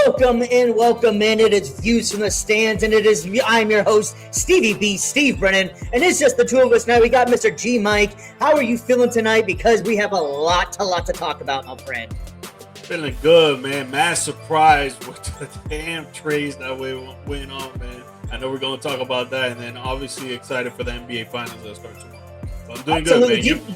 Welcome in. It is Views from the Stands, and I'm your host, Stevie B, Steve Brennan, and it's just the two of us now. We got Mr. G Mike. How are you feeling tonight? Because we have a lot to talk about, my friend. Feeling good, man. Mass surprise with the damn trades that went on, man. I know we're going to talk about that, and then obviously excited for the NBA Finals that start tomorrow. So I'm doing Absolutely. good, man.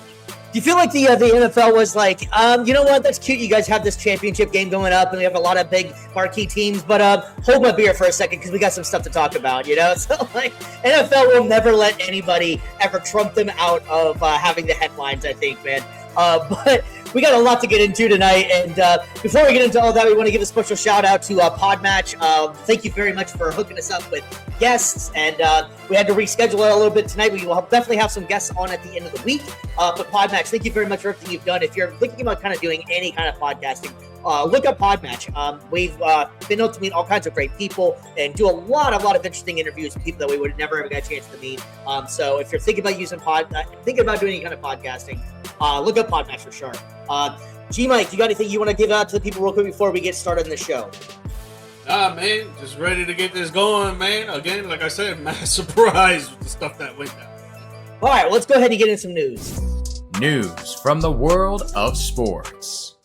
Do you feel like the NFL was like, you know what, that's cute, you guys have this championship game going up, and we have a lot of big marquee teams, but hold my beer for a second, because we got some stuff to talk about, you know? So, like, NFL will never let anybody ever trump them out of having the headlines, I think, man. But we got a lot to get into tonight, and before we get into all that, we want to give a special shout out to PodMatch. Thank you very much for hooking us up with guests, and we had to reschedule it a little bit tonight. We will definitely have some guests on at the end of the week, but PodMatch, thank you very much for everything you've done. If you're thinking about kind of doing any kind of podcasting, look up PodMatch. We've been able to meet all kinds of great people and do a lot of interesting interviews with people that we would never have got a chance to meet. So if you're thinking about thinking about doing any kind of podcasting, look up PodMatch for sure. G Mike, you got anything you want to give out to the people real quick before we get started in the show? Nah, man, just ready to get this going, man. Again, like I said, mass surprise with the stuff that went down. All right, well, let's go ahead and get into some news. News from the world of sports.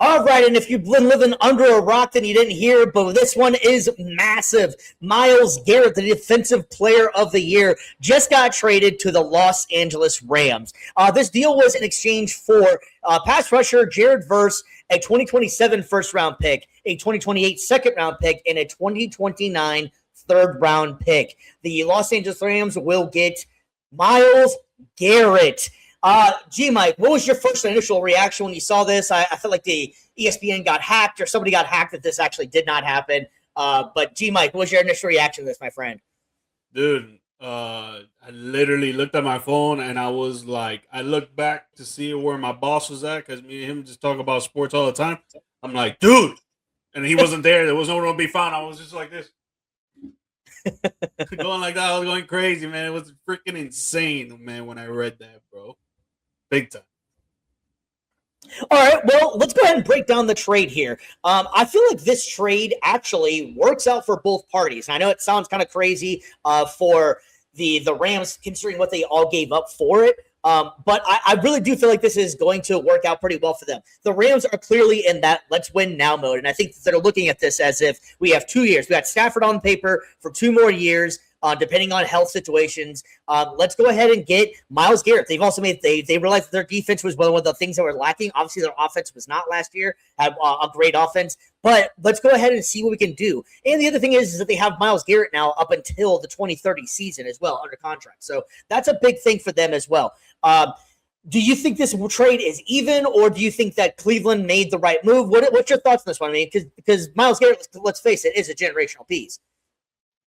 All right, and if you've been living under a rock, then you didn't hear, but this one is massive. Myles Garrett, the Defensive Player of the Year, just got traded to the Los Angeles Rams. This deal was in exchange for pass rusher Jared Verse, a 2027 first-round pick, a 2028 second-round pick, and a 2029 third-round pick. The Los Angeles Rams will get Myles Garrett. G Mike, what was your first initial reaction when you saw this? I felt like the ESPN got hacked or somebody got hacked that this actually did not happen. But G Mike, what was your initial reaction to this, my friend? Dude, I literally looked at my phone and I was like, I looked back to see where my boss was at because me and him just talk about sports all the time. I'm like, dude, and he wasn't there. There was no one to be found. I was just like this. Going like that. I was going crazy, man. It was freaking insane, man, when I read that, bro. Big time. All right, well, let's go ahead and break down the trade here. I feel like this trade actually works out for both parties. I know it sounds kind of crazy for the Rams, considering what they all gave up for it. But I really do feel like this is going to work out pretty well for them. The Rams are clearly in that let's win now mode. And I think they're looking at this as if we have 2 years. We got Stafford on paper for 2 more years, depending on health situations. Let's go ahead and get Myles Garrett. They've also they realized that their defense was one of the things that were lacking. Obviously, their offense was not last year, had a great offense. But let's go ahead and see what we can do. And the other thing is that they have Myles Garrett now up until the 2030 season as well under contract. So that's a big thing for them as well. Do you think this trade is even, or do you think that Cleveland made the right move? What's your thoughts on this one? I mean, because Myles Garrett, let's face it, is a generational piece.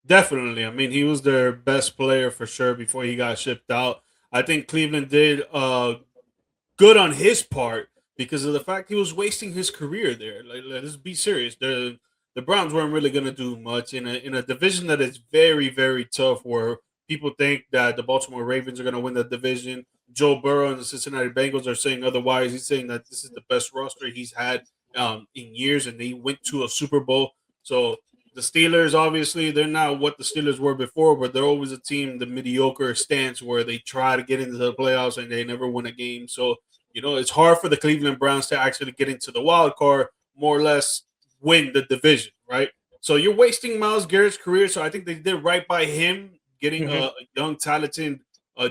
Definitely. I mean, he was their best player for sure before he got shipped out. I think Cleveland did good on his part because of the fact he was wasting his career there. Like, let's be serious. The Browns weren't really going to do much in a division that is very, very tough, where people think that the Baltimore Ravens are going to win the division. Joe Burrow and the Cincinnati Bengals are saying otherwise. He's saying that this is the best roster he's had in years, and they went to a Super Bowl. So the Steelers, obviously, they're not what the Steelers were before, but they're always a team, the mediocre stance, where they try to get into the playoffs and they never win a game. So, you know, it's hard for the Cleveland Browns to actually get into the wild card, more or less win the division, right? So you're wasting Myles Garrett's career. So I think they did right by him, getting a young, talented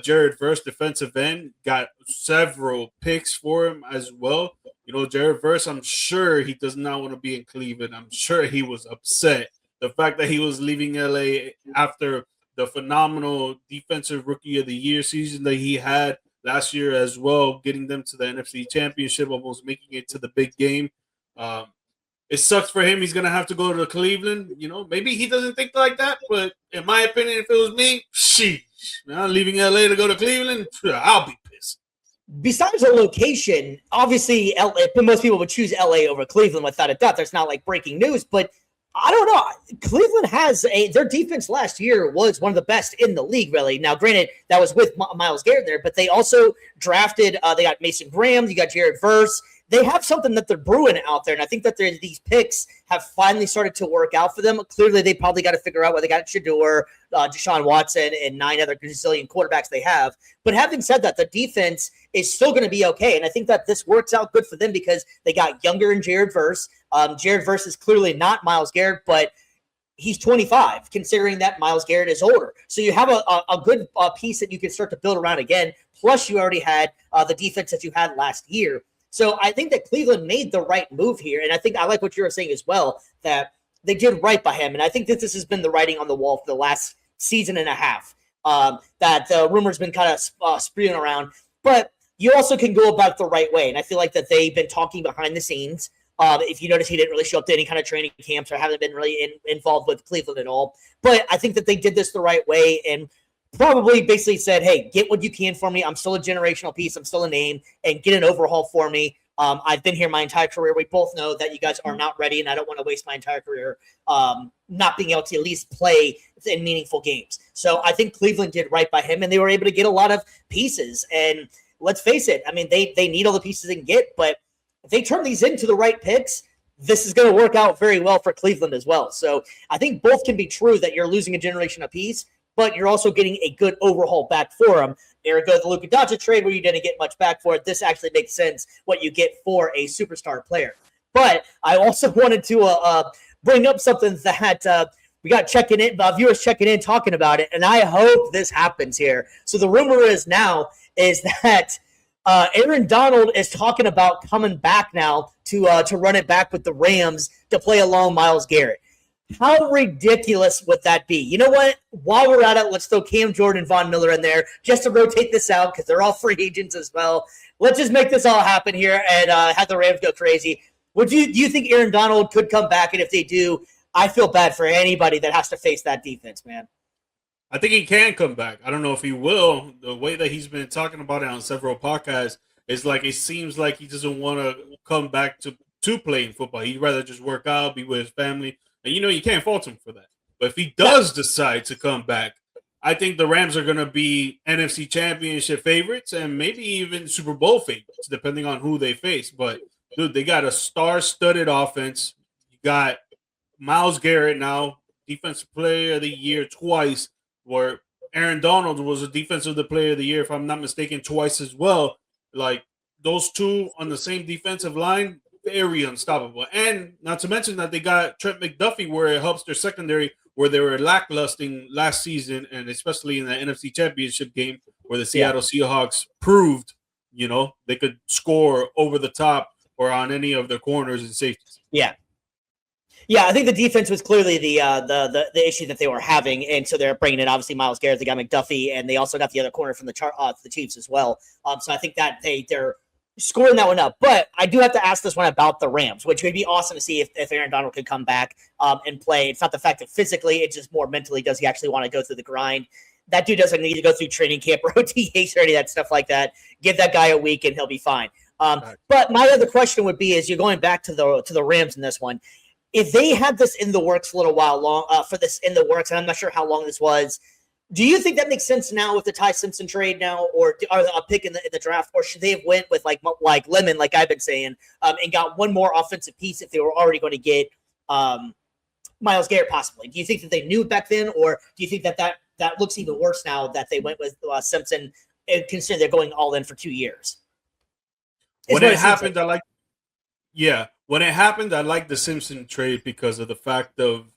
Jared Verse defensive end, got several picks for him as well. You know, Jared Verse, I'm sure he does not want to be in Cleveland. I'm sure he was upset. The fact that he was leaving LA after the phenomenal defensive rookie of the year season that he had last year as well, getting them to the NFC Championship, almost making it to the big game. It sucks for him. He's going to have to go to Cleveland. You know, maybe he doesn't think like that, but in my opinion, if it was me, sheesh. Now leaving LA to go to Cleveland, I'll be pissed. Besides the location, obviously, most people would choose LA over Cleveland without a doubt. That's not like breaking news, but I don't know. Cleveland has their defense last year was one of the best in the league, really. Now, granted, that was with Myles Garrett there, but they also drafted, they got Mason Graham, you got Jared Verse. they have something that they're brewing out there. And I think that these picks have finally started to work out for them. Clearly, they probably got to figure out what they got Shedeur, Deshaun Watson, and 9 other gazillion quarterbacks they have. But having said that, the defense is still going to be okay. And I think that this works out good for them because they got younger in Jared Verse. Jared Verse is clearly not Myles Garrett, but he's 25, considering that Myles Garrett is older. So you have a good piece that you can start to build around again. Plus, you already had the defense that you had last year. So I think that Cleveland made the right move here. And I think I like what you were saying as well, that they did right by him. And I think that this has been the writing on the wall for the last season and a half, that the rumor's been kind of spewing around. But you also can go about it the right way. And I feel like that they've been talking behind the scenes. If you notice, he didn't really show up to any kind of training camps or haven't been really involved with Cleveland at all. But I think that they did this the right way and probably basically said, hey, get what you can for me. I'm still a generational piece. I'm still a name, and get an overhaul for me. I've been here my entire career. We both know that you guys are not ready, and I don't want to waste my entire career not being able to at least play in meaningful games. So I think Cleveland did right by him, and they were able to get a lot of pieces. And let's face it, I mean, they need all the pieces they can get, but if they turn these into the right picks, this is going to work out very well for Cleveland as well. So I think both can be true, that you're losing a generation apiece, but you're also getting a good overhaul back for them. There goes the Luka Doncic trade where you didn't get much back for it. This actually makes sense what you get for a superstar player. But I also wanted to bring up something that we got viewers checking in talking about it, and I hope this happens here. So the rumor is that Aaron Donald is talking about coming back now to run it back with the Rams to play along Myles Garrett. How ridiculous would that be? You know what? While we're at it, let's throw Cam Jordan and Von Miller in there just to rotate this out because they're all free agents as well. Let's just make this all happen here and have the Rams go crazy. Do you think Aaron Donald could come back? And if they do, I feel bad for anybody that has to face that defense, man. I think he can come back. I don't know if he will. The way that he's been talking about it on several podcasts is like it seems like he doesn't want to come back to playing football. He'd rather just work out, be with his family. And, you can't fault him for that. But if he does decide to come back, I think the Rams are going to be NFC Championship favorites and maybe even Super Bowl favorites, depending on who they face. But, dude, they got a star-studded offense. You got Myles Garrett now, Defensive Player of the Year twice, where Aaron Donald was a Defensive Player of the Year, if I'm not mistaken, twice as well. Like, those two on the same defensive line, very unstoppable. And not to mention that they got Trent McDuffie, where it helps their secondary, where they were lacklusting last season, and especially in the NFC Championship game, where the Seattle Seahawks proved, they could score over the top or on any of their corners and safeties. Yeah. Yeah, I think the defense was clearly the issue that they were having, and so they're bringing in obviously Myles Garrett, they got McDuffie, and they also got the other corner from the Chiefs as well. So I think that they're scoring that one up. But I do have to ask this one about the Rams, which would be awesome to see if Aaron Donald could come back and play. It's not the fact that physically, it's just more mentally, does he actually want to go through the grind? That dude doesn't need to go through training camp or OTAs or any of that stuff like that. Give that guy a week and he'll be fine. But my other question would be, is you're going back to the Rams in this one. If they had this in the works a little while long and I'm not sure how long this was, do you think that makes sense now with the Ty Simpson trade now, or a pick in the draft, or should they have went with like Lemon, like I've been saying, and got one more offensive piece if they were already going to get Myles Garrett possibly? Do you think that they knew back then, or do you think that looks even worse now that they went with Simpson and consider they're going all in for 2 years? When it happened, when it happened, I liked the Simpson trade because of the fact of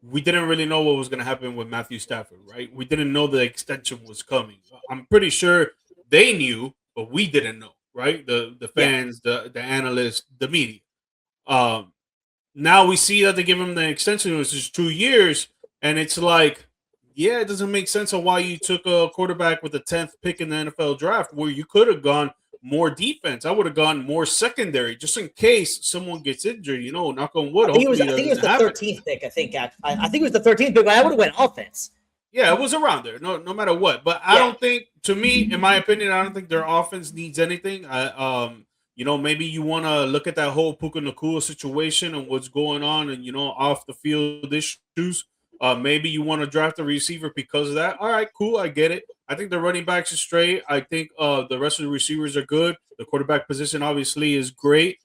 we didn't really know what was going to happen with Matthew Stafford, right? We didn't know the extension was coming. I'm pretty sure they knew, but we didn't know, right? The fans, the analysts, the media. Now we see that they give him the extension, which is 2 years, and it's like, it doesn't make sense of why you took a quarterback with the 10th pick in the NFL draft where you could have gone more defense. I would have gone more secondary just in case someone gets injured, knock on wood. I think it was the 13th pick. I think it was the 13th pick, but I would have went offense. Yeah, it was around there, no matter what. But I don't think, to me, in my opinion, I don't think their offense needs anything. Maybe you want to look at that whole Puka Nacua situation and what's going on and, off the field issues. Maybe you want to draft a receiver because of that. All right, cool. I get it. I think the running backs are straight. I think the rest of the receivers are good. The quarterback position obviously is great.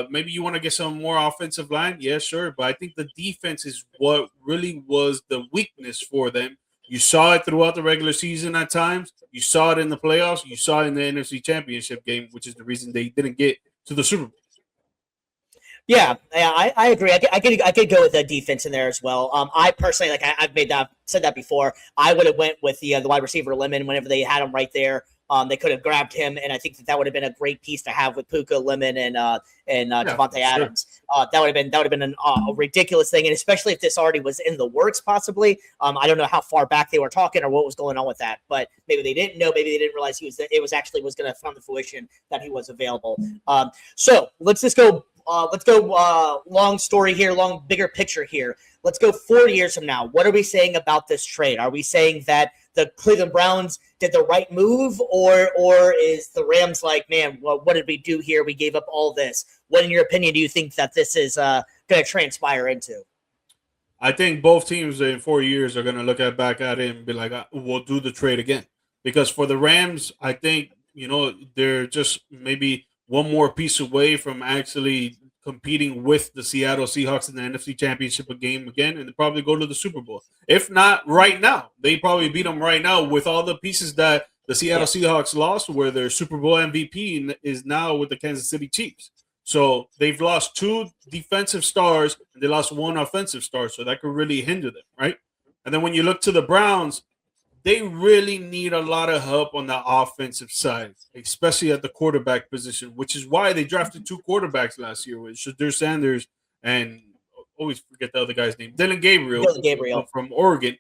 Maybe you want to get some more offensive line. Yeah, sure. But I think the defense is what really was the weakness for them. You saw it throughout the regular season at times. You saw it in the playoffs. You saw it in the NFC Championship game, which is the reason they didn't get to the Super Bowl. Yeah, I agree. I could go with the defense in there as well. I personally, like I've said that before. I would have went with the wide receiver Lemon whenever they had him right there. They could have grabbed him, and I think that would have been a great piece to have with Puka, Lemon, and Devontae Adams. That would have been a ridiculous thing, and especially if this already was in the works, possibly. I don't know how far back they were talking or what was going on with that, but maybe they didn't know. Maybe they didn't realize it was going to come to fruition that he was available. So let's just go. Let's go long story here, bigger picture here. Let's go 4 years from now. What are we saying about this trade? Are we saying that the Cleveland Browns did the right move, or is the Rams like, man, well, what did we do here? We gave up all this. What, in your opinion, do you think that this is going to transpire into? I think both teams in 4 years are going to look back at it and be like, we'll do the trade again. Because for the Rams, I think, they're just maybe one more piece away from actually competing with the Seattle Seahawks in the NFC Championship game again, and probably go to the Super Bowl. If not right now, they probably beat them right now with all the pieces that the Seattle Seahawks lost, where their Super Bowl MVP is now with the Kansas City Chiefs. So they've lost 2 defensive stars and they lost 1 offensive star, so that could really hinder them, right? And then when you look to the Browns, they really need a lot of help on the offensive side, especially at the quarterback position, which is why they drafted 2 quarterbacks last year with Shadur Sanders and always forget the other guy's name, Dylan Gabriel from Oregon.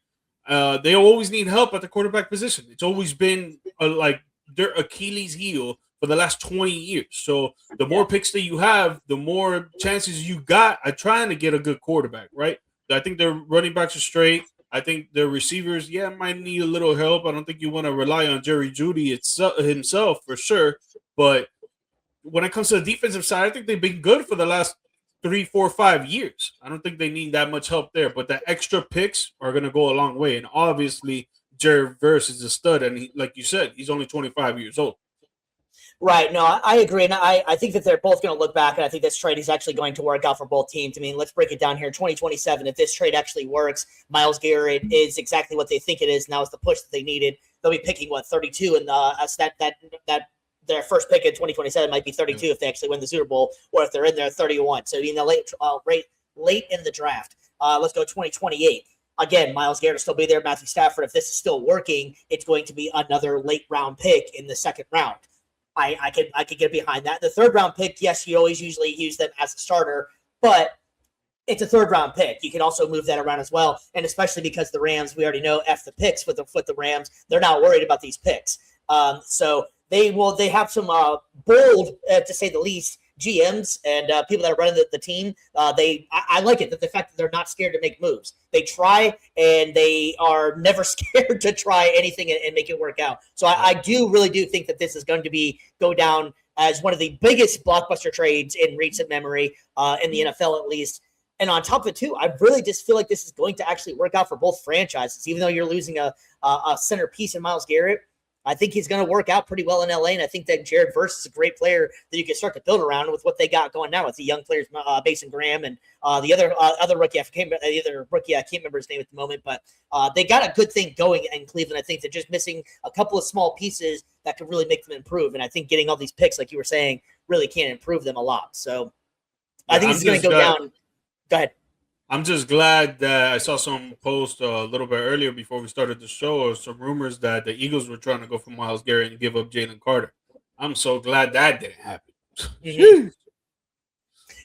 They always need help at the quarterback position. It's always been like their Achilles heel for the last 20 years. So the more picks that you have, the more chances you got at trying to get a good quarterback, right? I think their running backs are straight. I think the receivers, might need a little help. I don't think you want to rely on Jerry Jeudy himself for sure. But when it comes to the defensive side, I think they've been good for the last 3, 4, 5 years. I don't think they need that much help there. But the extra picks are going to go a long way. And obviously, Jared Verse is a stud. And like you said, he's only 25 years old. Right. No, I agree. And I think that they're both going to look back, and I think this trade is actually going to work out for both teams. I mean, let's break it down here. 2027, if this trade actually works, Myles Garrett is exactly what they think it is. Now it's the push that they needed. They'll be picking, 32? And that their first pick in 2027 might be 32 if they actually win the Super Bowl, or if they're in there 31. So in the late in the draft. Let's go 2028. Again, Myles Garrett will still be there. Matthew Stafford, if this is still working, it's going to be another late round pick in the second round. I could get behind that. The third round pick, yes, you always usually use them as a starter, but it's a third round pick. You can also move that around as well, and especially because the Rams, we already know F the picks with the Rams. They're not worried about these picks, so they have some bold, to say the least, GMs and people that are running the team. I like it, that the fact that they're not scared to make moves. They try, and they are never scared to try anything and make it work out. So I really do think that this is going to go down as one of the biggest blockbuster trades in recent memory, in the NFL at least. And on top of it too, I really just feel like this is going to actually work out for both franchises. Even though you're losing a centerpiece in Myles Garrett, I think he's going to work out pretty well in LA, and I think that Jared Verse is a great player that you can start to build around with what they got going now with the young players, Mason Graham, and the other rookie. I can't remember his name at the moment, but they got a good thing going in Cleveland. I think they're just missing a couple of small pieces that could really make them improve, and I think getting all these picks, like you were saying, really can improve them a lot. So I think it's going to go down. Go ahead. I'm just glad that I saw some post a little bit earlier before we started the show, or some rumors that the Eagles were trying to go for Myles Garrett and give up Jalen Carter. I'm so glad that didn't happen. Mm-hmm.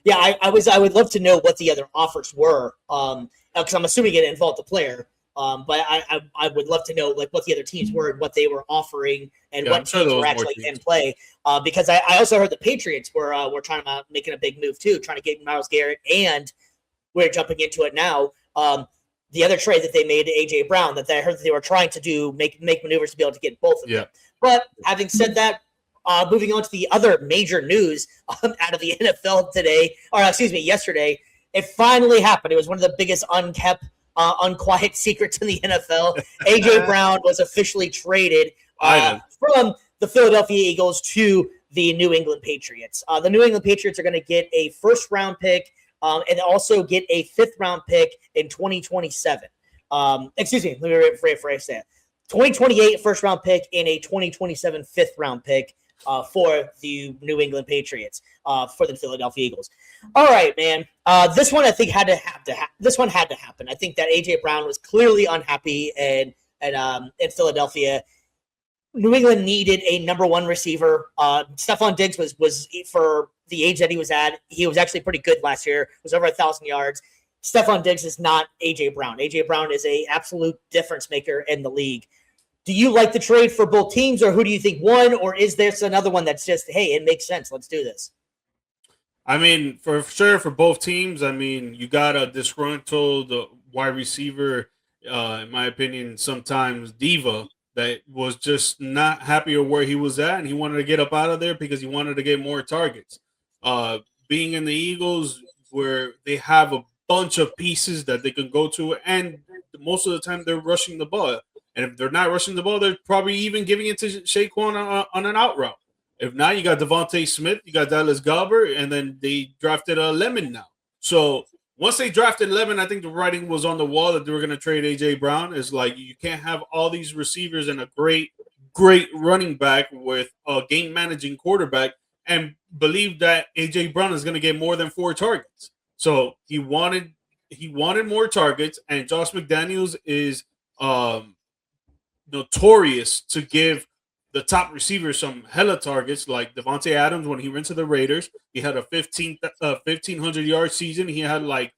Yeah, I would love to know what the other offers were, because I'm assuming it involved the player. But I would love to know like what the other teams were and what they were offering and what teams were actually in play. Because I also heard the Patriots were trying to making a big move too, trying to get Myles Garrett, and we're jumping into it now. The other trade that they made to AJ Brown, that I heard that they were trying to do make maneuvers to be able to get both of them. But having said that, moving on to the other major news out of the NFL yesterday, it finally happened. It was one of the biggest unkept unquiet secrets in the NFL. A.J. Brown was officially traded from the Philadelphia Eagles to the New England Patriots. The New England Patriots are going to get a first-round pick and also get a fifth-round pick in 2027. Excuse me, let me rephrase that. 2028 first-round pick and a 2027 fifth-round pick for the New England Patriots, for the Philadelphia Eagles. All right, man. This one I think had to happen. I think that A.J. Brown was clearly unhappy in Philadelphia. New England needed a number one receiver. Stephon Diggs was for the age that he was at. He was actually pretty good last year. It was over 1,000 yards. Stephon Diggs is not A.J. Brown. A.J. Brown is a absolute difference maker in the league. Do you like the trade for both teams, or who do you think won, or is there another one that's just, hey, it makes sense, let's do this? I mean, for sure, for both teams, I mean, you got a disgruntled wide receiver, in my opinion, sometimes diva, that was just not happy with where he was at, and he wanted to get up out of there because he wanted to get more targets. Being in the Eagles, where they have a bunch of pieces that they can go to, and most of the time they're rushing the ball. And if they're not rushing the ball, they're probably even giving it to Saquon on an out route. If not, you got Devontae Smith, you got Dallas Goedert, and then they drafted Lemon now. So once they drafted Lemon, I think the writing was on the wall that they were going to trade A.J. Brown. It's like you can't have all these receivers and a great running back with a game-managing quarterback and believe that A.J. Brown is going to get more than 4 targets. So he wanted more targets, and Josh McDaniels is notorious to give the top receivers some hella targets, like Devontae Adams when he went to the Raiders. He had a 1,500-yard season. He had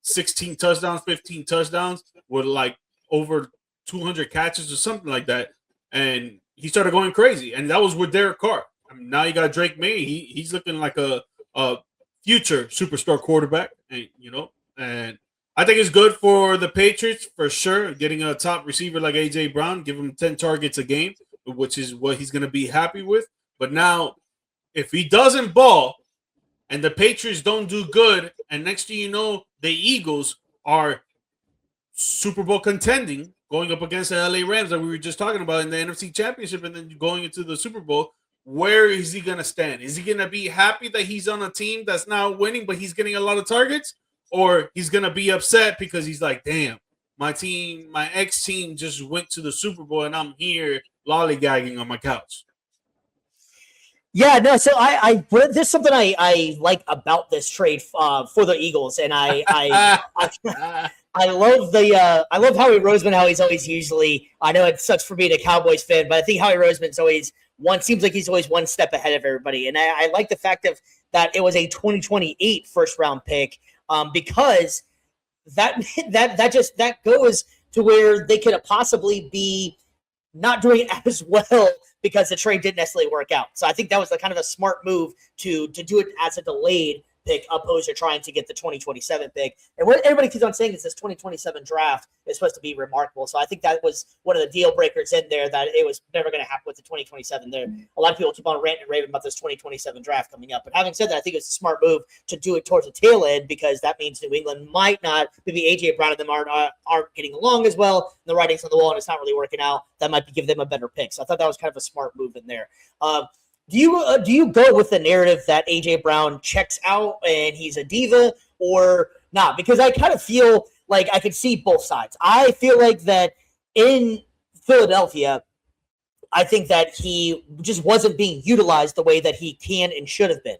16 touchdowns, 15 touchdowns with over 200 catches or something like that. And he started going crazy, and that was with Derek Carr. I mean, now you got Drake May. He's looking like a future superstar quarterback, and I think it's good for the Patriots for sure. Getting a top receiver like A.J. Brown, give him 10 targets a game, which is what he's going to be happy with. But now, if he doesn't ball and the Patriots don't do good, and next thing you know, the Eagles are Super Bowl contending, going up against the LA Rams that we were just talking about in the NFC Championship, and then going into the Super Bowl, where is he going to stand? Is he going to be happy that he's on a team that's now winning, but he's getting a lot of targets? Or he's going to be upset because he's like, damn, my ex-team just went to the Super Bowl and I'm here lollygagging on my couch. Yeah, no, so there's something I like about this trade for the Eagles, and I love Howie Roseman, how he's always usually, I know it sucks for being a Cowboys fan, but I think Howie Roseman's always seems like he's always one step ahead of everybody. And I like the fact that it was a 2028 first round pick, because that goes to where they could possibly be not doing as well because the trade didn't necessarily work out. So I think that was kind of a smart move to do it as a delayed pick, opposed to trying to get the 2027 pick. And what everybody keeps on saying is this 2027 draft is supposed to be remarkable. So I think that was one of the deal breakers in there, that it was never going to happen with the 2027 there. A lot of people keep on ranting and raving about this 2027 draft coming up. But having said that, I think it's a smart move to do it towards the tail end, because that means New England might not, maybe A.J. Brown and them aren't getting along as well. And the writing's on the wall and it's not really working out. That might give them a better pick. So I thought that was kind of a smart move in there. Do you go with the narrative that A.J. Brown checks out and he's a diva, or not? Because I kind of feel like I could see both sides. I feel like that in Philadelphia, I think that he just wasn't being utilized the way that he can and should have been.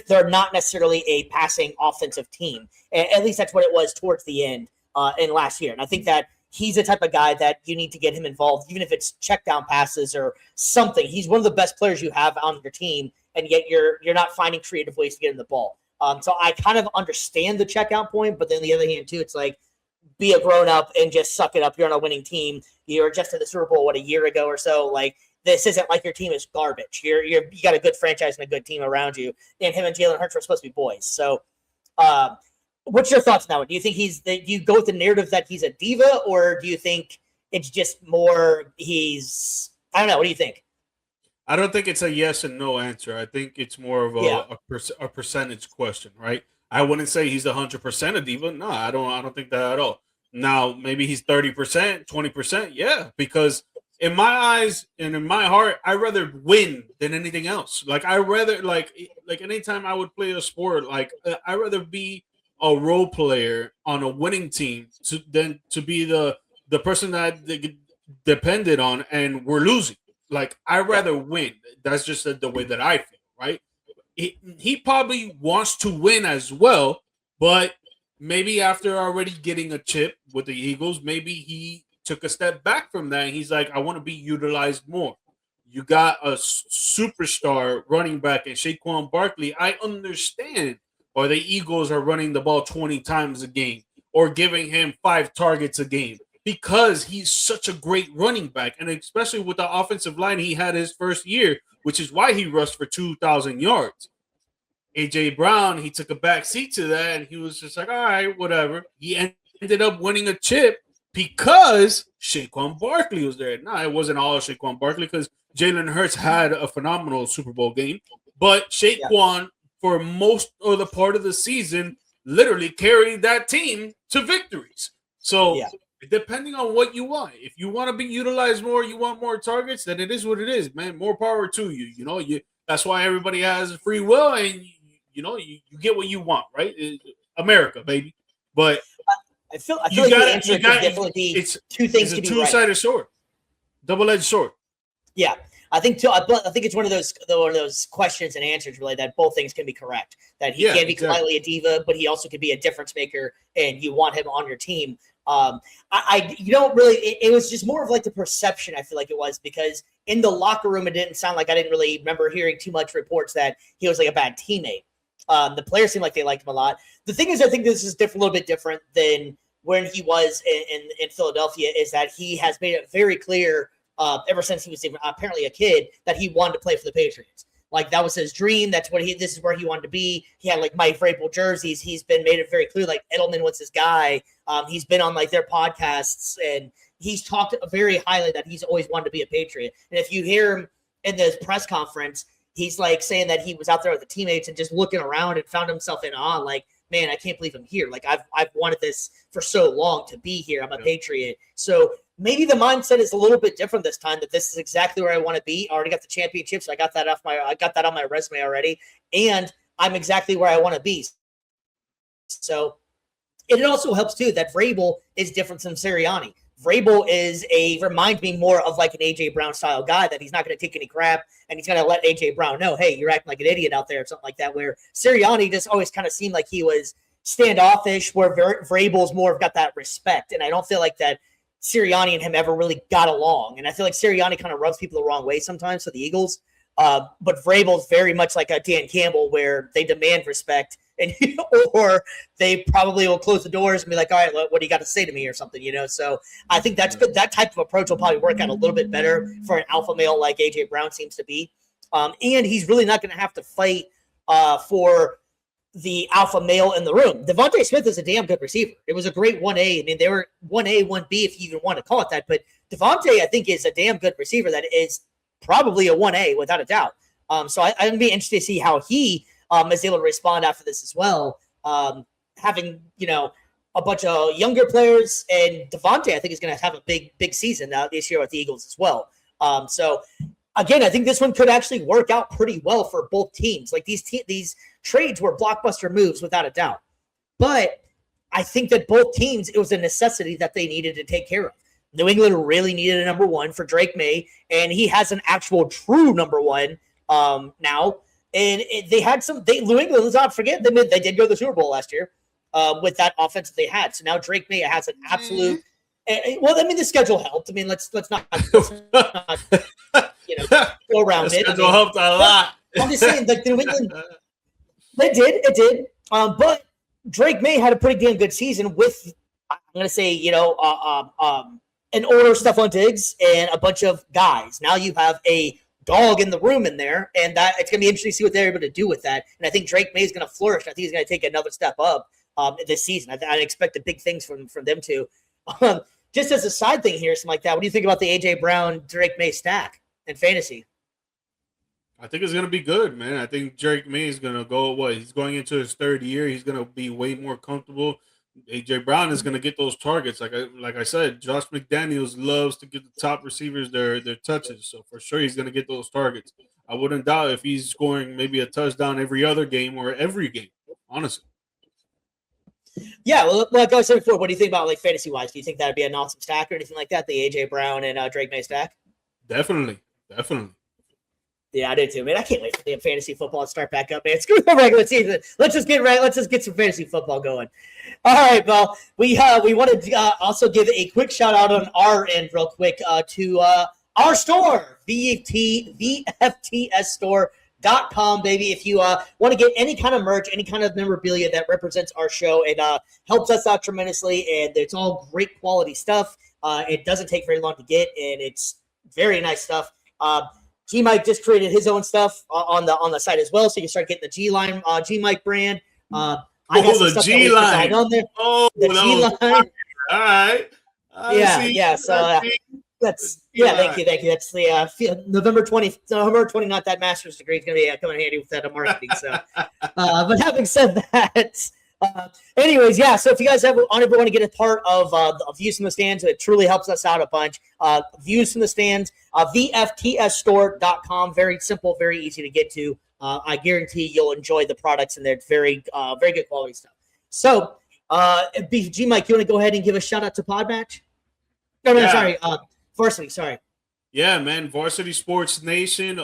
They're not necessarily a passing offensive team. At least that's what it was towards the end in last year. And I think that he's the type of guy that you need to get him involved, even if it's check down passes or something. He's one of the best players you have on your team, and yet you're not finding creative ways to get him the ball. So I kind of understand the check out point, but then on the other hand too, it's like, be a grown up and just suck it up. You're on a winning team. You're just in the Super Bowl, a year ago or so. Like, this isn't like your team is garbage. You got a good franchise and a good team around you. And him and Jalen Hurts are supposed to be boys. So, what's your thoughts now? Do you think do you go with the narrative that he's a diva, or do you think it's just more I don't know. What do you think? I don't think it's a yes and no answer. I think it's more of a percentage question, right? I wouldn't say he's 100% a diva. No, I don't think that at all. Now, maybe he's 30%, 20%. Yeah, because in my eyes and in my heart, I rather win than anything else. Like I rather like anytime I would play a sport, like I rather be a role player on a winning team than to be the person that they get depended on and we're losing. Like I Yeah. rather win. That's just the way that I feel, right? He probably wants to win as well, but maybe after already getting a chip with the Eagles, maybe he took a step back from that. And he's like, I want to be utilized more. You got a superstar running back in Saquon Barkley. I understand why the Eagles are running the ball 20 times a game or giving him 5 targets a game because he's such a great running back. And especially with the offensive line he had his first year, which is why he rushed for 2,000 yards. AJ Brown, he took a back seat to that, and he was just like, all right, whatever. He ended up winning a chip because Saquon Barkley was there. Nah, it wasn't all Saquon Barkley because Jalen Hurts had a phenomenal Super Bowl game, but Saquon, for most of the part of the season, literally carried that team to victories. So depending on what you want, if you want to be utilized more, you want more targets, then it is what it is, man. More power to you. You know, that's why everybody has free will, and you get what you want, right? America, baby. But I feel like the answer could definitely be two things to be right. It's a two-sided sword, double-edged sword. Yeah, I think it's one of those questions and answers really that both things can be correct. That he can be slightly a diva, but he also could be a difference maker, and you want him on your team. You don't really. It was just more of like the perception. I feel like it was because in the locker room, it didn't sound like I didn't really remember hearing too much reports that he was like a bad teammate. The players seemed like they liked him a lot. The thing is, I think this is a little bit different than when he was in Philadelphia. Is that he has made it very clear ever since he was apparently a kid that he wanted to play for the Patriots. Like that was his dream. This is where he wanted to be. He had like Mike Vrabel jerseys. He's been made it very clear. Like Edelman was his guy. He's been on like their podcasts and he's talked very highly that he's always wanted to be a Patriot. And if you hear him in this press conference, he's like saying that he was out there with the teammates and just looking around and found himself in awe. Like, man, I can't believe I'm here. Like I've wanted this for so long to be here. I'm a Patriot. So maybe the mindset is a little bit different this time, that this is exactly where I want to be. I already got the championships. I got that on my resume already. And I'm exactly where I want to be. So it also helps too that Vrabel is different than Sirianni. Vrabel reminds me more of like an AJ Brown style guy, that he's not going to take any crap and he's going to let AJ Brown know, hey, you're acting like an idiot out there or something like that. Where Sirianni just always kind of seemed like he was standoffish, where Vrabel's more of got that respect. And I don't feel like that Sirianni and him ever really got along. And I feel like Sirianni kind of rubs people the wrong way sometimes for the Eagles. But Vrabel's very much like a Dan Campbell, where they demand respect, and or they probably will close the doors and be like, all right, what do you got to say to me or something, So I think that's good. That type of approach will probably work out a little bit better for an alpha male like AJ Brown seems to be. And he's really not going to have to fight for the alpha male in the room. Devontae Smith is a damn good receiver. It was a great 1A. I mean, they were 1A, 1B, if you even want to call it that. But Devontae, I think, is a damn good receiver that is probably a 1A without a doubt. So I'd be interested to see how he is able to respond after this as well. Having, a bunch of younger players, and Devontae, I think, is going to have a big season this year with the Eagles as well. So again, I think this one could actually work out pretty well for both teams. Like these trades were blockbuster moves without a doubt. But I think that both teams, it was a necessity that they needed to take care of. New England really needed a number one for Drake May, and he has an actual true number one now. And they had New England, let's not forget, they did go to the Super Bowl last year with that offense that they had. So now Drake May has an absolute. Well, I mean, the schedule helped. I mean, let's not go around it. The schedule helped a lot. I'm just saying, like New England, it did. But Drake May had a pretty damn good season with, I'm going to say, an older Stephon Diggs and a bunch of guys. Now you have a dog in the room in there, and that it's going to be interesting to see what they're able to do with that. And I think Drake May is going to flourish. I think he's going to take another step up this season. I expect the big things from them too. Just as a side thing here, something like that, what do you think about the AJ Brown Drake May stack in fantasy? I think it's gonna be good, man. I think Drake May is gonna go. He's going into his third year. He's gonna be way more comfortable. AJ Brown is gonna get those targets. Like I said, Josh McDaniels loves to give the top receivers their touches. So for sure, he's gonna get those targets. I wouldn't doubt if he's scoring maybe a touchdown every other game or every game. Honestly, Yeah, well, like I said before, what do you think about like fantasy wise? Do you think that'd be an awesome stack or anything like that? The AJ Brown and Drake May stack? definitely. Yeah, I do too, man. I can't wait for the fantasy football to start back up, man. Screw the regular season. Let's just get right. Let's just get some fantasy football going. All right, well, we wanted to also give a quick shout out on our end, real quick, to our store, VFTS baby. If you want to get any kind of merch, any kind of memorabilia that represents our show, it helps us out tremendously, and it's all great quality stuff. It doesn't take very long to get, and it's very nice stuff. G Mike just created his own stuff on the site as well, so you can start getting the G line G Mike brand. I got some the stuff G line on there. Oh, the G line. All right. Yeah. So that's Thank you. That's the November 29th. That master's degree is going to be coming handy with that marketing. So, but having said that. Anyways, yeah. So if you guys ever want to get a part of Views from the Stands, it truly helps us out a bunch. Views from the Stands, VFTSstore.com. Very simple, very easy to get to. I guarantee you'll enjoy the products, and they're very good quality stuff. So, G Mike, you want to go ahead and give a shout out to PodMatch? No, sorry, Varsity. Sorry. Yeah, man, Varsity Sports Nation.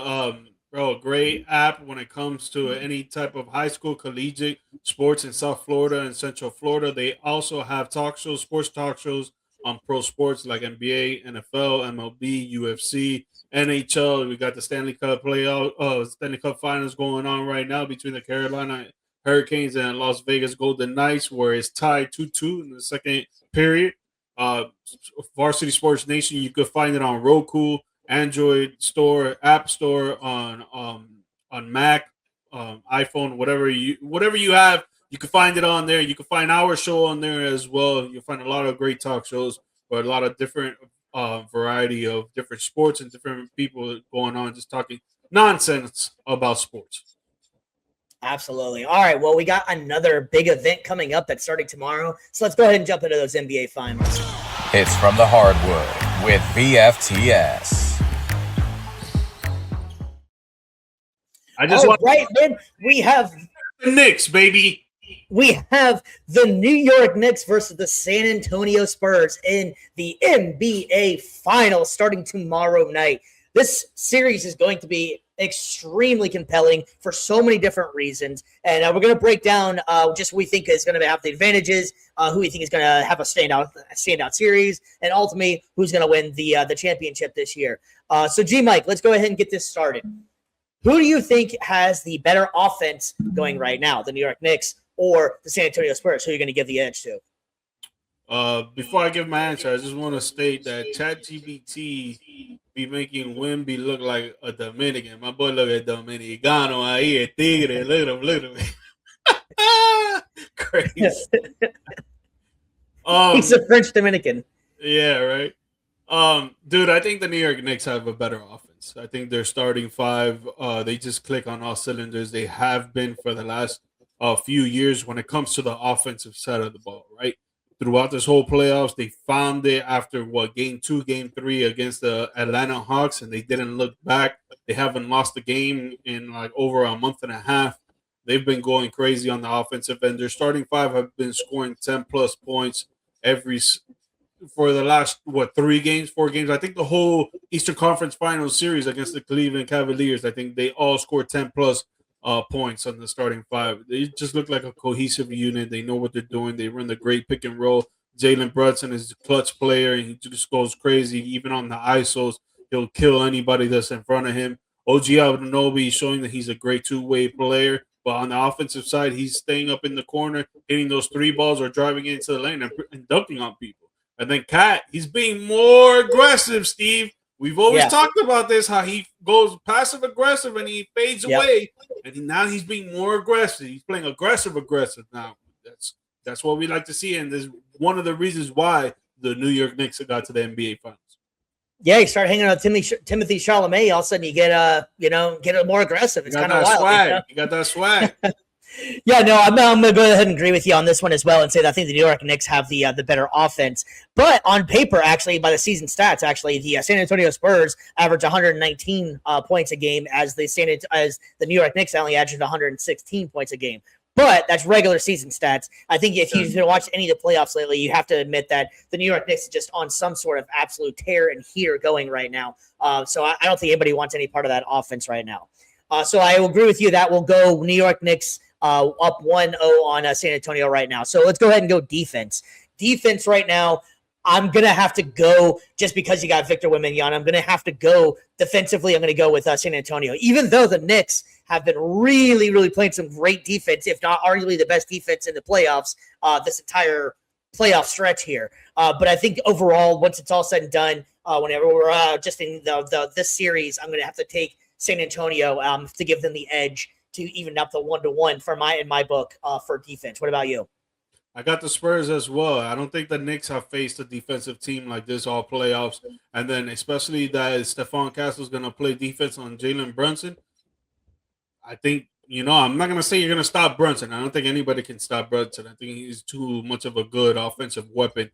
Bro, great app when it comes to any type of high school, collegiate sports in South Florida and Central Florida. They also have talk shows, sports talk shows on pro sports like NBA, NFL, MLB, UFC, NHL. We got the Stanley Cup Stanley Cup Finals going on right now between the Carolina Hurricanes and Las Vegas Golden Knights, where it's tied 2-2 in the second period. Varsity Sports Nation, you could find it on Roku, Android store, App Store, on Mac, iPhone, whatever you have, you can find it on there. You can find our show on there as well. You'll find a lot of great talk shows, but a lot of different variety of different sports and different people going on, just talking nonsense about sports. Absolutely. All right. Well, we got another big event coming up that's starting tomorrow. So let's go ahead and jump into those NBA finals. It's From the Hardwood with VFTS. Man. We have the Knicks, baby. We have the New York Knicks versus the San Antonio Spurs in the NBA Finals starting tomorrow night. This series is going to be extremely compelling for so many different reasons, and we're going to break down just who we think is going to have the advantages, who we think is going to have a standout series, and ultimately who's going to win the championship this year. So, G Mike, let's go ahead and get this started. Who do you think has the better offense going right now, the New York Knicks or the San Antonio Spurs? Who are you going to give the edge to? Before I give my answer, I just want to state that ChatGPT be making Wemby look like a Dominican. My boy look at Dominicano ahí, el tigre. Look at him. Crazy. He's a French Dominican. Yeah, right. Dude, I think the New York Knicks have a better offense. I think their starting five, they just click on all cylinders. They have been for the last few years when it comes to the offensive side of the ball, right? Throughout this whole playoffs, they found it after game 2, game 3 against the Atlanta Hawks, and they didn't look back. They haven't lost a game in like over a month and a half. They've been going crazy on the offensive end. Their starting five have been scoring 10 plus points for the last 4 games. I think the whole Eastern Conference Finals series against the Cleveland Cavaliers, I think they all scored 10 plus points on the starting five. They just look like a cohesive unit. They know what they're doing. They run the great pick and roll. Jalen Brunson is a clutch player, and he just goes crazy. Even on the ISOs, he'll kill anybody that's in front of him. OG Anunoby is showing that he's a great two-way player, but on the offensive side, he's staying up in the corner, hitting those 3 balls or driving into the lane and dunking on people. And then Cat, he's being more aggressive, Steve. We've always talked about this, how he goes passive-aggressive and he fades away. And now he's being more aggressive. He's playing aggressive now. That's what we like to see. And this is one of the reasons why the New York Knicks got to the NBA Finals. Yeah, you start hanging out with Timothy Chalamet, all of a sudden you get get more aggressive. It's kind of wild. Swag. You got that swag. Yeah, no, I'm going to go ahead and agree with you on this one as well and say that I think the New York Knicks have the better offense. But on paper, actually, by the season stats, actually, the San Antonio Spurs average 119 points a game as the New York Knicks only average 116 points a game. But that's regular season stats. I think if you've watched any of the playoffs lately, you have to admit that the New York Knicks is just on some sort of absolute tear and heater going right now. So I don't think anybody wants any part of that offense right now. So I will agree with you that we'll go New York Knicks up 1-0 on San Antonio right now. So let's go ahead and go defense. Defense right now, I'm going to have to go just because you got Victor Wembanyama. I'm going to have to go defensively. I'm going to go with San Antonio, even though the Knicks have been really, really playing some great defense, if not arguably the best defense in the playoffs this entire playoff stretch here. But I think overall, once it's all said and done, whenever we're just in this series, I'm going to have to take San Antonio to give them the edge to even up the 1-1 in my book for defense. What about you? I got the Spurs as well. I don't think the Knicks have faced a defensive team like this all playoffs. And then especially that Stephon Castle's going to play defense on Jalen Brunson. I think, I'm not going to say you're going to stop Brunson. I don't think anybody can stop Brunson. I think he's too much of a good offensive weapon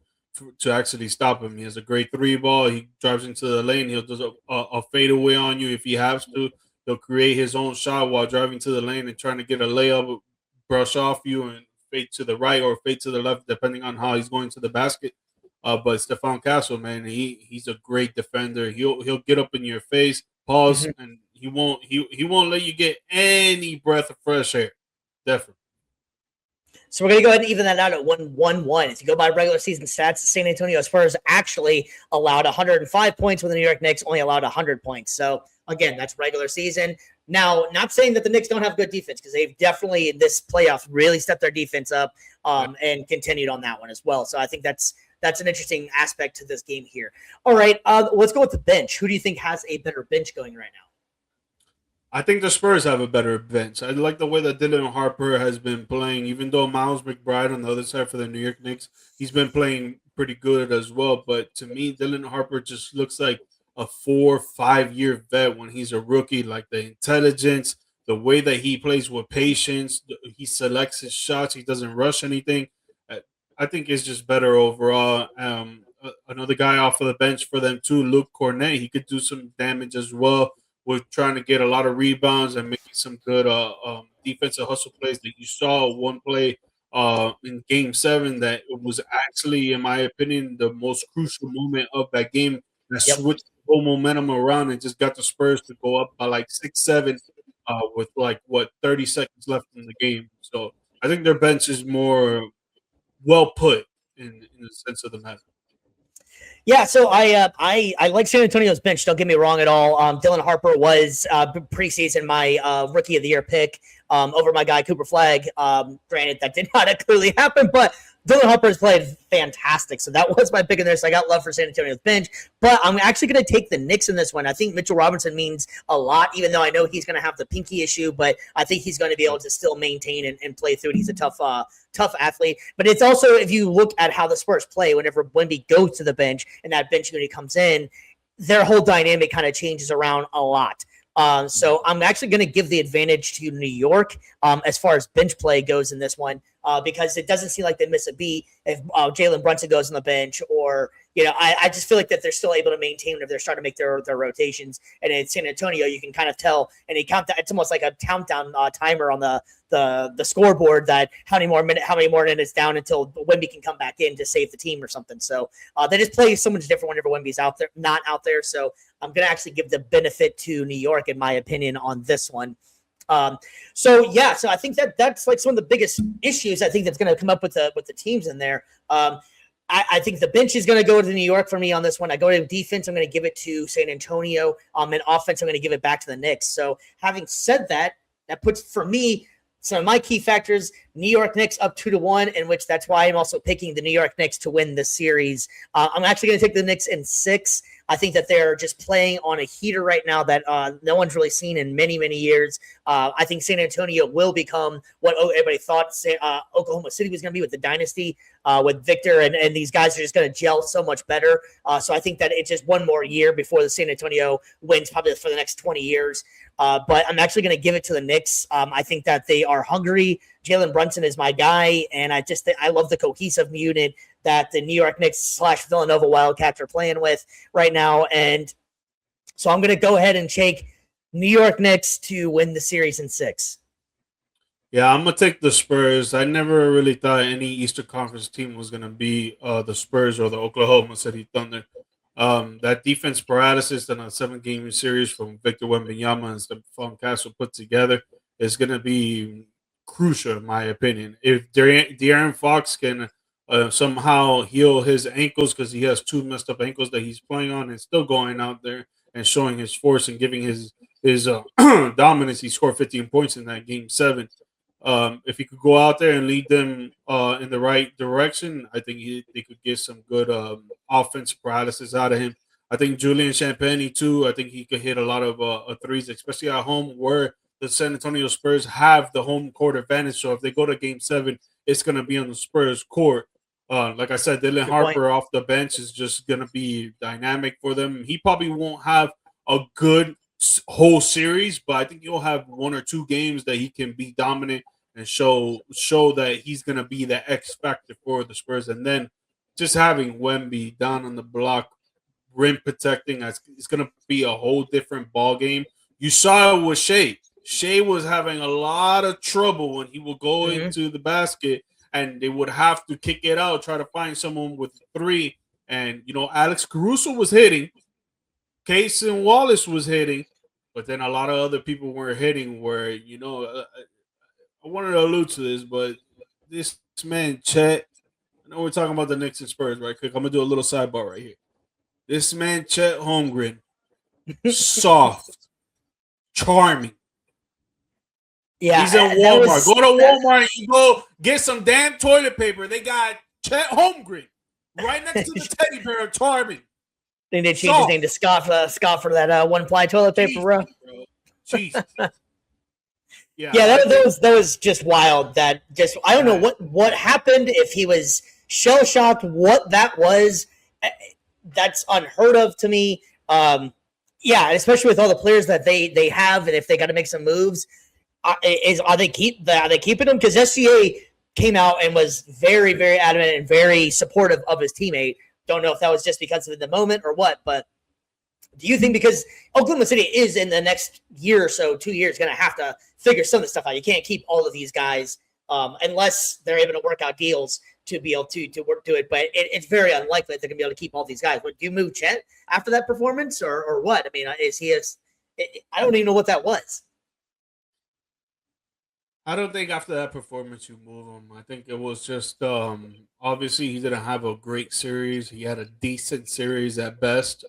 to actually stop him. He has a great three ball. He drives into the lane. He'll do a fadeaway on you if he has to. He'll create his own shot while driving to the lane and trying to get a layup, brush off you, and fade to the right or fade to the left, depending on how he's going to the basket. But Stephon Castle, man, he's a great defender. He'll get up in your face, pause, and he won't let you get any breath of fresh air. Definitely. So we're going to go ahead and even that out at 1-1-1. If you go by regular season stats, the San Antonio Spurs actually allowed 105 points when the New York Knicks only allowed 100 points. So, again, that's regular season. Now, not saying that the Knicks don't have good defense, because they've definitely in this playoff really stepped their defense up and continued on that one as well. So I think that's an interesting aspect to this game here. All right, let's go with the bench. Who do you think has a better bench going right now? I think the Spurs have a better bench. I like the way that Dylan Harper has been playing, even though Miles McBride on the other side for the New York Knicks, he's been playing pretty good as well. But to me, Dylan Harper just looks like a 4-5 year vet when he's a rookie. Like the intelligence, the way that he plays with patience, he selects his shots, he doesn't rush anything. I think it's just better overall. Another guy off of the bench for them too, Luke Cornet. He could do some damage as well. With trying to get a lot of rebounds and making some good defensive hustle plays. That you saw one play in Game 7 that was actually, in my opinion, the most crucial moment of that game that switched the whole momentum around and just got the Spurs to go up by like 6-7 with 30 seconds left in the game. So I think their bench is more well put in the sense of the matter. Yeah, so I like San Antonio's bench. Don't get me wrong at all. Dylan Harper was preseason my rookie of the year pick over my guy Cooper Flagg. Granted, that did not clearly happen, but Dylan Harper has played fantastic. So that was my pick in there. So I got love for San Antonio's bench. But I'm actually going to take the Knicks in this one. I think Mitchell Robinson means a lot, even though I know he's going to have the pinky issue. But I think he's going to be able to still maintain and play through it. He's a tough athlete. But it's also, if you look at how the Spurs play, whenever Wemby goes to the bench and that bench unit comes in, their whole dynamic kind of changes around a lot. So I'm actually going to give the advantage to New York as far as bench play goes in this one because it doesn't seem like they miss a beat if Jalen Brunson goes on the bench or, I just feel like that they're still able to maintain whenever they're starting to make their rotations. And in San Antonio, you can kind of tell, and it's almost like a countdown timer on the scoreboard that how many more minutes down until Wemby can come back in to save the team or something. So they just play so much different whenever Wemby's not out there. So I'm going to actually give the benefit to New York, in my opinion, on this one. So I think that's like some of the biggest issues I think that's going to come up with the teams in there. I think the bench is going to go to New York for me on this one. I go to defense, I'm going to give it to San Antonio. And offense, I'm going to give it back to the Knicks. So having said that, that puts for me So my key factors: New York Knicks up 2-1, in which that's why I'm also picking the New York Knicks to win this series. I'm actually going to take the Knicks in 6. I think that they're just playing on a heater right now that no one's really seen in many, many years. I think San Antonio will become what everybody thought Oklahoma City was going to be with the dynasty, with Victor, and these guys are just going to gel so much better. So I think that it's just one more year before the San Antonio wins, probably for the next 20 years. But I'm actually going to give it to the Knicks. I think that they are hungry. Jalen Brunson is my guy, and I love the cohesive unit that the New York Knicks / Villanova Wildcats are playing with right now. And so I'm going to go ahead and take New York Knicks to win the series in 6. Yeah, I'm going to take the Spurs. I never really thought any Eastern Conference team was going to be the Spurs or the Oklahoma City Thunder. That defense paralysis in a 7-game series from Victor Wembanyama and Stephon Castle put together is going to be crucial, in my opinion. If De'Aaron Fox can somehow heal his ankles, because he has 2 messed up ankles that he's playing on, and still going out there and showing his force and giving his dominance. He scored 15 points in that game 7. If he could go out there and lead them in the right direction, I think they could get some good offense paralysis out of him. I think Julian Champagnie too. I think he could hit a lot of threes, especially at home, where the San Antonio Spurs have the home court advantage. So if they go to Game 7, it's going to be on the Spurs court. Like I said, Dylan Harper off the bench is just going to be dynamic for them. He probably won't have a good whole series, but I think he'll have 1 or 2 games that he can be dominant and show that he's going to be the X factor for the Spurs. And then just having Wemby down on the block, rim protecting, it's going to be a whole different ball game. You saw it with Shea. Shea was having a lot of trouble when he would go into the basket, and they would have to kick it out, try to find someone with 3. And, Alex Caruso was hitting. Cason Wallace was hitting. But then a lot of other people weren't hitting where, I wanted to allude to this, but this man, Chet, I know we're talking about the Knicks and Spurs right quick. I'm going to do a little sidebar right here. This man, Chet Holmgren, soft, charming. Yeah, he's at Walmart. Go to Walmart and you go get some damn toilet paper. They got Chet Holmgren right next to the teddy bear, charming. They need to change his name to Scott for that one-ply toilet paper, bro. Jesus. Yeah, that was just wild. I don't know what happened, if he was shell-shocked, what that was. That's unheard of to me. Yeah, especially with all the players that they have, and if they got to make some moves, are they keeping him? Because SGA came out and was very, very adamant and very supportive of his teammate. Don't know if that was just because of the moment or what, but do you think, because Oklahoma City is in the next year or so, 2 years, going to have to figure some of this stuff out? You can't keep all of these guys unless they're able to work out deals to be able to work to it. But it's very unlikely that they're going to be able to keep all these guys. But do you move Chet after that performance or what? I mean, I don't even know what that was. I don't think after that performance you move him. I think it was just obviously he didn't have a great series. He had a decent series at best.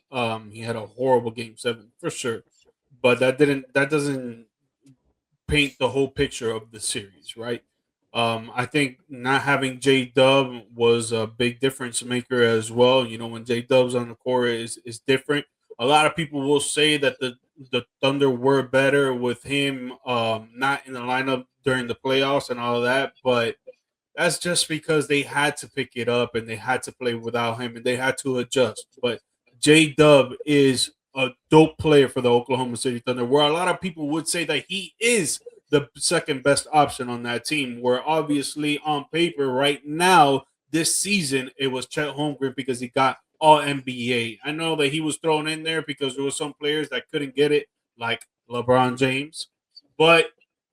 He had a horrible game 7 for sure, but that doesn't paint the whole picture of the series, right? I think not having J-Dub was a big difference maker as well. When J-Dub's on the court is different. A lot of people will say that the Thunder were better with him not in the lineup during the playoffs and all of that, but that's just because they had to pick it up and they had to play without him and they had to adjust. But J-Dub is a dope player for the Oklahoma City Thunder, where a lot of people would say that he is the second best option on that team, where obviously on paper right now this season it was Chet Holmgren because he got all NBA. I know that he was thrown in there because there were some players that couldn't get it, like LeBron James, but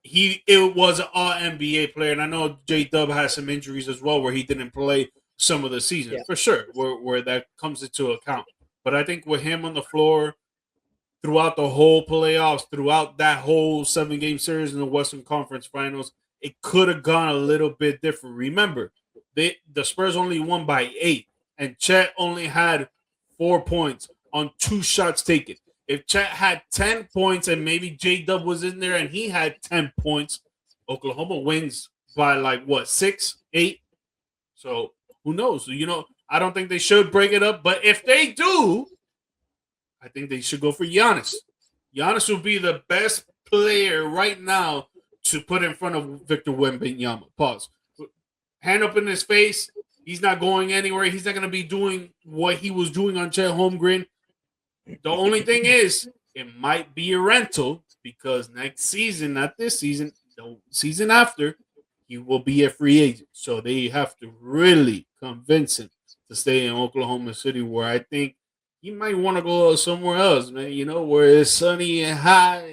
it was an all NBA player. And I know J-Dub has some injuries as well where he didn't play some of the season, for sure, where that comes into account. But I think with him on the floor throughout the whole playoffs, throughout that whole 7-game series in the Western Conference Finals, it could have gone a little bit different. Remember, the Spurs only won by 8, and Chet only had 4 points on 2 shots taken. If Chet had 10 points and maybe J-Dub was in there and he had 10 points, Oklahoma wins by like what, 6, 8. So who knows? I don't think they should break it up. But if they do, I think they should go for Giannis. Giannis will be the best player right now to put in front of Victor Wembanyama. Pause. Hand up in his face. He's not going anywhere. He's not going to be doing what he was doing on Chet Holmgren. The only thing is, it might be a rental because next season, not this season, the season after, he will be a free agent. So they have to really convince him to stay in Oklahoma City, where I think he might want to go somewhere else, man. Where it's sunny and hot.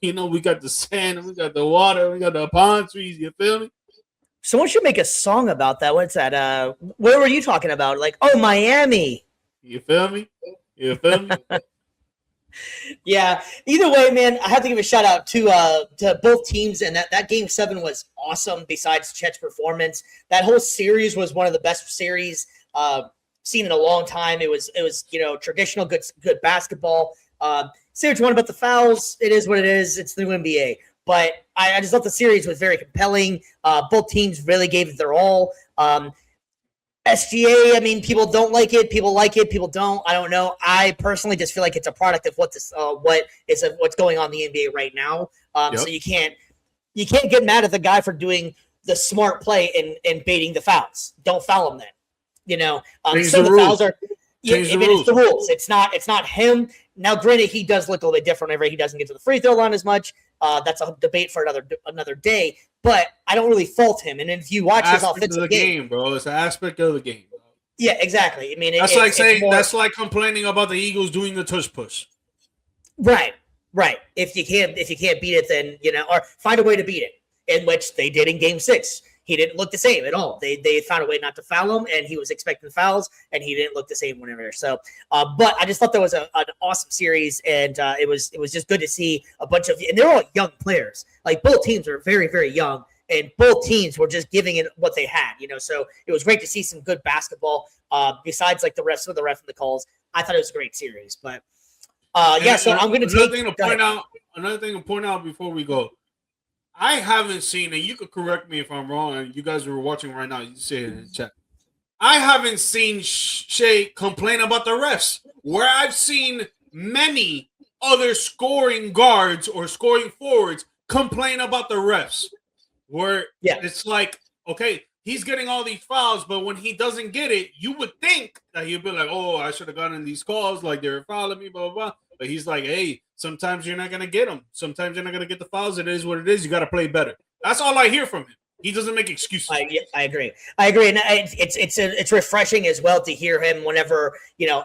We got the sand, we got the water, we got the palm trees. You feel me? Someone should make a song about that. What's that? Where were you talking about? Like, oh, Miami. You feel me? You feel me? Yeah. Either way, man, I have to give a shout out to both teams, and that Game 7 was awesome. Besides Chet's performance, that whole series was one of the best series seen in a long time. It was traditional good basketball. Say what you want about the fouls. It is what it is. It's the new NBA. But I just thought the series was very compelling. Both teams really gave it their all. SGA, I mean, people don't like it. People like it. People don't. I don't know. I personally just feel like it's a product of what's going on in the NBA right now. Yep. So you can't get mad at the guy for doing the smart play and baiting the fouls. Don't foul him then. Some of the fouls are. It's the rules. It's not him. Now, granted, he does look a little bit different whenever he doesn't get to the free throw line as much. That's a debate for another day. But I don't really fault him. And if you watch his offensive game, bro, it's an aspect of the game. Bro. Yeah, exactly. I mean, that's like complaining about the Eagles doing the tush push. Right. If you can't beat it, then or find a way to beat it, in which they did in Game 6. He didn't look the same at all. They found a way not to foul him, and he was expecting fouls, and he didn't look the same whenever. So, but I just thought that was an awesome series, and it was just good to see a bunch of, and they're all young players. Like both teams are very, very young, and both teams were just giving it what they had. So it was great to see some good basketball. Besides like the rest of the calls, I thought it was a great series. But so I'm going to take another thing to point out before we go. I haven't seen, and you could correct me if I'm wrong, and you guys who are watching right now, you say it in the chat. I haven't seen Shea complain about the refs, where I've seen many other scoring guards or scoring forwards complain about the refs, where it's like, okay, he's getting all these fouls, but when he doesn't get it, you would think that he'd be like, oh, I should have gotten these calls, like they're fouling me, blah, blah, blah. But he's like, hey, sometimes you're not going to get them. Sometimes you're not going to get the fouls. It is what it is. You got to play better. That's all I hear from him. He doesn't make excuses. I agree. And it's refreshing as well to hear him whenever,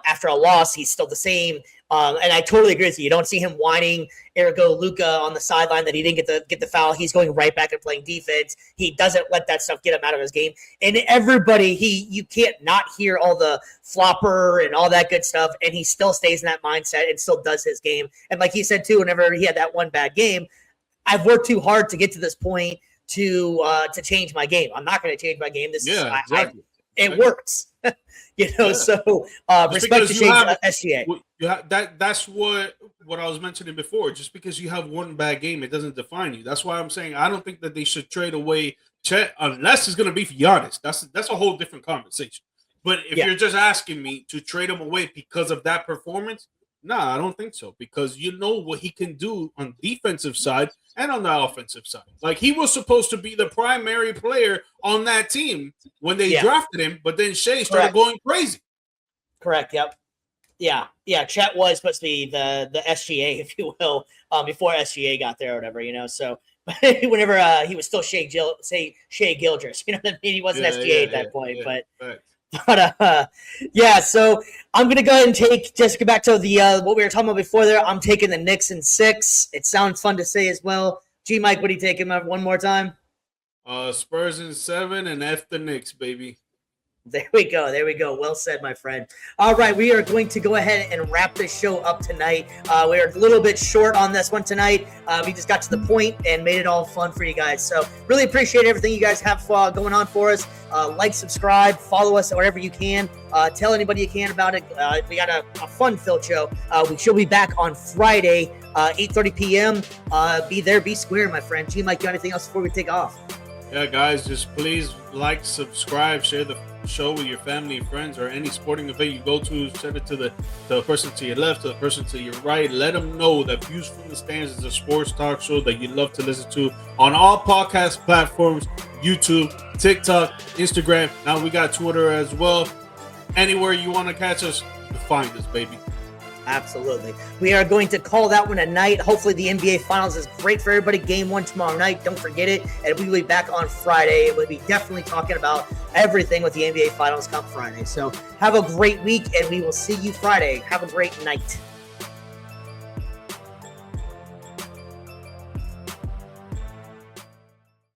after a loss, he's still the same. And I totally agree with you. You don't see him whining Ergo Luka on the sideline that he didn't get the foul. He's going right back and playing defense. He doesn't let that stuff get him out of his game. And everybody, you can't not hear all the flopper and all that good stuff. And he still stays in that mindset and still does his game. And like he said too, whenever he had that one bad game, I've worked too hard to get to this point to change my game. I'm not going to change my game. Exactly. It works. So respect to SGA. That's what I was mentioning before. Just because you have one bad game, it doesn't define you. That's why I'm saying I don't think that they should trade away Chet unless it's going to be for Giannis. That's a whole different conversation. But if you're just asking me to trade him away because of that performance, nah, I don't think so. Because you know what he can do on the defensive side and on the offensive side. Like, he was supposed to be the primary player on that team when they drafted him, but then Shea started going crazy. Correct, yep. Yeah, Chet was supposed to be the SGA, if you will, before SGA got there or whatever, So whenever he was still Shea Gildress, you know what I mean? He wasn't SGA at that point, but so I'm gonna go ahead and take Jessica back to the what we were talking about before there. I'm taking the Knicks in 6. It sounds fun to say as well. G Mike, what are you taking one more time? Spurs in 7 and F the Knicks, baby. There we go. Well said, my friend. All right, we are going to go ahead and wrap this show up tonight. We are a little bit short on this one tonight. We just got to the point and made it all fun for you guys. So really appreciate everything you guys have going on for us. Like, subscribe, follow us wherever you can. Tell anybody you can about it. We got a fun-filled show. We should be back on Friday 8:30 p.m. Be there, be square, my friend. G-Mike, you got anything else before we take off? Yeah, guys, just please like, subscribe, share the show with your family and friends, or any sporting event you go to. Send it to the person to your left, to the person to your right. Let them know that Views from the Stands is a sports talk show that you love to listen to on all podcast platforms: YouTube, TikTok, Instagram. Now we got Twitter as well. Anywhere you want to catch us, you find us, baby. Absolutely. We are going to call that one a night. Hopefully the NBA Finals is great for everybody. Game 1 tomorrow night. Don't forget it. And we will be back on Friday. We'll be definitely talking about everything with the NBA Finals come Friday. So have a great week, and we will see you Friday. Have a great night.